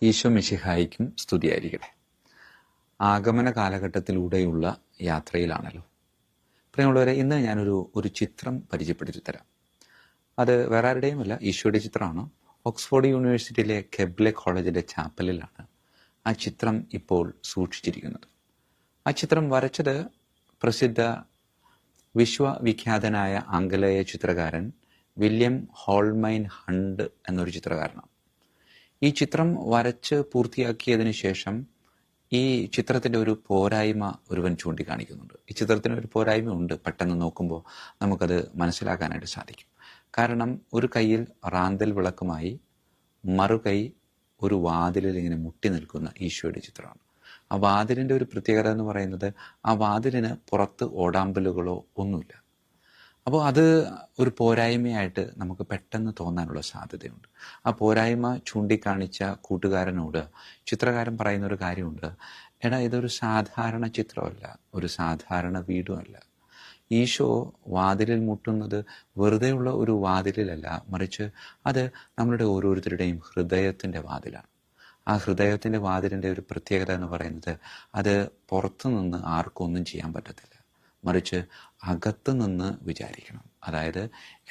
ഈശോ മിശിഹായിക്കും സ്തുതിയായിരിക്കട്ടെ. ആഗമന കാലഘട്ടത്തിലൂടെയുള്ള യാത്രയിലാണല്ലോ. പ്രിയമുള്ളവരെ, ഇന്ന് ഞാനൊരു ചിത്രം പരിചയപ്പെടുത്തി തരാം. അത് വേറെ ആരുടെയുമല്ല, ഈശോയുടെ ചിത്രമാണ്. ഓക്സ്ഫോർഡ് യൂണിവേഴ്സിറ്റിയിലെ കെബ്ലെ കോളേജിലെ ചാപ്പലിലാണ് ആ ചിത്രം ഇപ്പോൾ സൂക്ഷിച്ചിരിക്കുന്നത്. ആ ചിത്രം വരച്ചത് പ്രസിദ്ധ വിശ്വവിഖ്യാതനായ ആംഗലേയ ചിത്രകാരൻ വില്യം ഹോൾമൈൻ ഹണ്ട് എന്നൊരു ചിത്രകാരനാണ്. ഈ ചിത്രം വരച്ച് പൂർത്തിയാക്കിയതിന് ശേഷം ഈ ചിത്രത്തിൻ്റെ ഒരു പോരായ്മ ഒരുവൻ ചൂണ്ടിക്കാണിക്കുന്നുണ്ട്. ഈ ചിത്രത്തിന് ഒരു പോരായ്മ ഉണ്ട്. പെട്ടെന്ന് നോക്കുമ്പോൾ നമുക്കത് മനസ്സിലാക്കാനായിട്ട് സാധിക്കും. കാരണം ഒരു കയ്യിൽ റാന്തൽ വിളക്കുമായി മറുകൈ ഒരു വാതിലിൽ ഇങ്ങനെ മുട്ടി നിൽക്കുന്ന ഈശോയുടെ ചിത്രമാണ്. ആ വാതിലിൻ്റെ ഒരു പ്രത്യേകത എന്ന് പറയുന്നത്, ആ വാതിലിന് പുറത്ത് ഓടാമ്പലുകളോ ഒന്നുമില്ല. അപ്പോൾ അത് ഒരു പോരായ്മയായിട്ട് നമുക്ക് പെട്ടെന്ന് തോന്നാനുള്ള സാധ്യതയുണ്ട്. ആ പോരായ്മ ചൂണ്ടിക്കാണിച്ച കൂട്ടുകാരനോട് ചിത്രകാരൻ പറയുന്ന ഒരു കാര്യമുണ്ട്. എടാ, ഇതൊരു സാധാരണ ചിത്രമല്ല, ഒരു സാധാരണ വീടുമല്ല. ഈശോ വാതിലിൽ മുട്ടുന്നത് വെറുതെയുള്ള ഒരു വാതിലിലല്ല, മറിച്ച് അത് നമ്മളുടെ ഓരോരുത്തരുടെയും ഹൃദയത്തിൻ്റെ വാതിലാണ്. ആ ഹൃദയത്തിൻ്റെ വാതിലിൻ്റെ ഒരു പ്രത്യേകത എന്ന് പറയുന്നത്, അത് പുറത്തു നിന്ന് ആർക്കും ഒന്നും ചെയ്യാൻ പറ്റത്തില്ല, മറിച്ച് അകത്ത് നിന്ന് വിചാരിക്കണം. അതായത്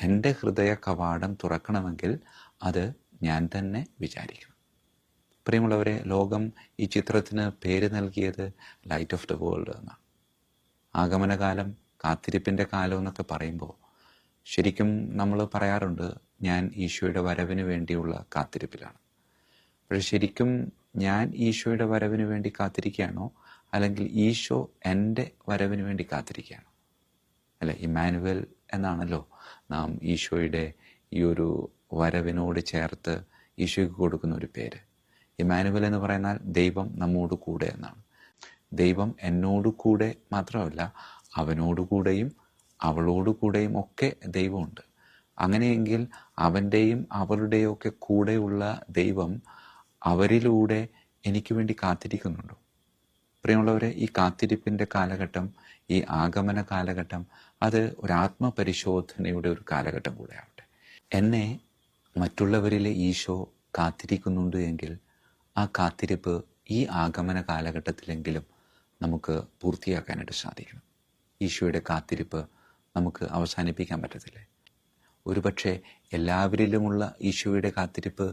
എൻ്റെ ഹൃദയ കവാടം തുറക്കണമെങ്കിൽ അത് ഞാൻ തന്നെ വിചാരിക്കണം. പ്രിയമുള്ളവരെ, ലോകം ഈ ചിത്രത്തിന് പേര് നൽകിയത് ലൈറ്റ് ഓഫ് ദ വേൾഡ് എന്നാണ്. ആഗമനകാലം, കാത്തിരിപ്പിൻ്റെ കാലം എന്നൊക്കെ പറയുമ്പോൾ ശരിക്കും നമ്മൾ പറയാറുണ്ട്, ഞാൻ ഈശോയുടെ വരവിന് വേണ്ടിയുള്ള കാത്തിരിപ്പിലാണ്. പക്ഷെ ശരിക്കും ഞാൻ ഈശോയുടെ വരവിന് വേണ്ടി കാത്തിരിക്കുകയാണോ, അല്ലെങ്കിൽ ഈശോ എൻ്റെ വരവിന് വേണ്ടി കാത്തിരിക്കുകയാണോ? അല്ലെ, ഇമ്മാനുവൽ എന്നാണല്ലോ നാം ഈശോയുടെ ഈ ഒരു വരവിനോട് ചേർത്ത് ഈശോയ്ക്ക് കൊടുക്കുന്ന ഒരു പേര്. ഇമ്മാനുവൽ എന്ന് പറയുന്നാൽ ദൈവം നമ്മോട് കൂടെ എന്നാണ്. ദൈവം എന്നോട് കൂടെ മാത്രമല്ല, അവനോടുകൂടെയും അവളോടുകൂടെയും ഒക്കെ ദൈവമുണ്ട്. അങ്ങനെയെങ്കിൽ അവൻ്റെയും അവളുടെയും ഒക്കെ കൂടെയുള്ള ദൈവം അവരിലൂടെ എനിക്ക് വേണ്ടി കാത്തിരിക്കുന്നുണ്ടോ? പ്രിയമുള്ളവരെ, ഈ കാത്തിരിപ്പിൻ്റെ കാലഘട്ടം, ഈ ആഗമന കാലഘട്ടം, അത് ഒരു ആത്മപരിശോധനയുടെ ഒരു കാലഘട്ടം കൂടെ ആവട്ടെ. എന്നെ മറ്റുള്ളവരിലെ ഈശോ കാത്തിരിക്കുന്നുണ്ട് എങ്കിൽ ആ കാത്തിരിപ്പ് ഈ ആഗമന കാലഘട്ടത്തിലെങ്കിലും നമുക്ക് പൂർത്തിയാക്കാനായിട്ട് സാധിക്കണം. ഈശോയുടെ കാത്തിരിപ്പ് നമുക്ക് അവസാനിപ്പിക്കാൻ പറ്റത്തില്ലേ? ഒരുപക്ഷെ എല്ലാവരിലുമുള്ള ഈശോയുടെ കാത്തിരിപ്പ്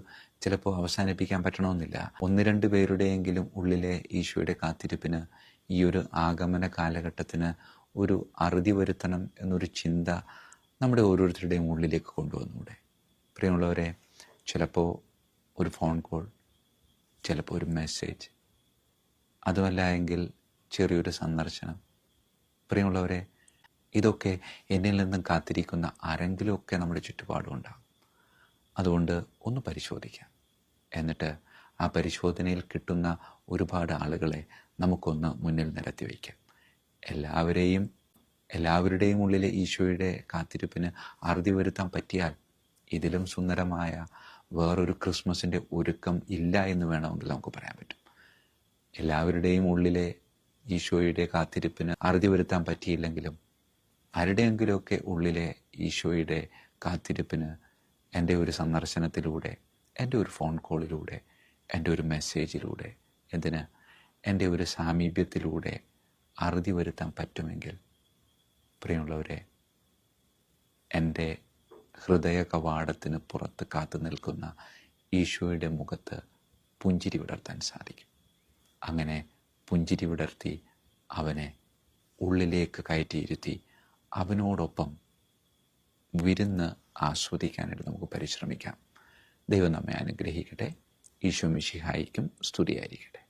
ചിലപ്പോൾ അവസാനിപ്പിക്കാൻ പറ്റണമെന്നില്ല. 1-2 പേരുടെയെങ്കിലും ഉള്ളിലെ ഈശോയുടെ കാത്തിരിപ്പിന് ഈ ഒരു ആഗമന കാലഘട്ടത്തിന് ഒരു അറുതി വരുത്തണം എന്നൊരു ചിന്ത നമ്മുടെ ഓരോരുത്തരുടെയും ഉള്ളിലേക്ക് കൊണ്ടുവന്നൂടെ? പ്രിയമുള്ളവരെ, ചിലപ്പോൾ ഒരു ഫോൺ കോൾ, ചിലപ്പോൾ ഒരു മെസ്സേജ്, അതുമല്ല എങ്കിൽ ചെറിയൊരു സന്ദർശനം. പ്രിയമുള്ളവരെ, ഇതൊക്കെ എന്നിൽ നിന്നും കാത്തിരിക്കുന്ന ആരെങ്കിലുമൊക്കെ നമ്മുടെ ചുറ്റുപാടുമുണ്ടാകും. അതുകൊണ്ട് ഒന്ന് പരിശോധിക്കാം. എന്നിട്ട് ആ പരിശോധനയിൽ കിട്ടുന്ന ഒരുപാട് ആളുകളെ നമുക്കൊന്ന് മുന്നിൽ നിരത്തി വയ്ക്കാം. എല്ലാവരുടെയും ഉള്ളിലെ ഈശോയുടെ കാത്തിരിപ്പിന് അറുതി വരുത്താൻ പറ്റിയാൽ ഇതിലും സുന്ദരമായ വേറൊരു ക്രിസ്മസിൻ്റെ ഒരുക്കം ഇല്ല എന്ന് വേണമെങ്കിൽ നമുക്ക് പറയാൻ പറ്റും. എല്ലാവരുടെയും ഉള്ളിലെ ഈശോയുടെ കാത്തിരിപ്പിന് അറുതി വരുത്താൻ പറ്റിയില്ലെങ്കിലും ആരുടെയെങ്കിലുമൊക്കെ ഉള്ളിലെ ഈശോയുടെ കാത്തിരിപ്പിന് എൻ്റെ ഒരു സന്ദർശനത്തിലൂടെ, എൻ്റെ ഒരു ഫോൺ കോളിലൂടെ, എൻ്റെ ഒരു മെസ്സേജിലൂടെ, എൻ്റെ ഒരു സാമീപ്യത്തിലൂടെ അറുതി വരുത്താൻ പറ്റുമെങ്കിൽ, പ്രിയമുള്ളവരെ, എൻ്റെ ഹൃദയ കവാടത്തിന് പുറത്ത് കാത്തു നിൽക്കുന്ന ഈശോയുടെ മുഖത്ത് പുഞ്ചിരി വിടർത്താൻ സാധിക്കും. അങ്ങനെ പുഞ്ചിരി വിടർത്തി അവനെ ഉള്ളിലേക്ക് കയറ്റിയിരുത്തി അവനോടൊപ്പം വിരുന്ന് ആസ്വദിക്കാനായിട്ട് നമുക്ക് പരിശ്രമിക്കാം. ദൈവം നമ്മെ അനുഗ്രഹിക്കട്ടെ. ഈശോ മിശിഹായിക്കും സ്തുതിയായിരിക്കട്ടെ.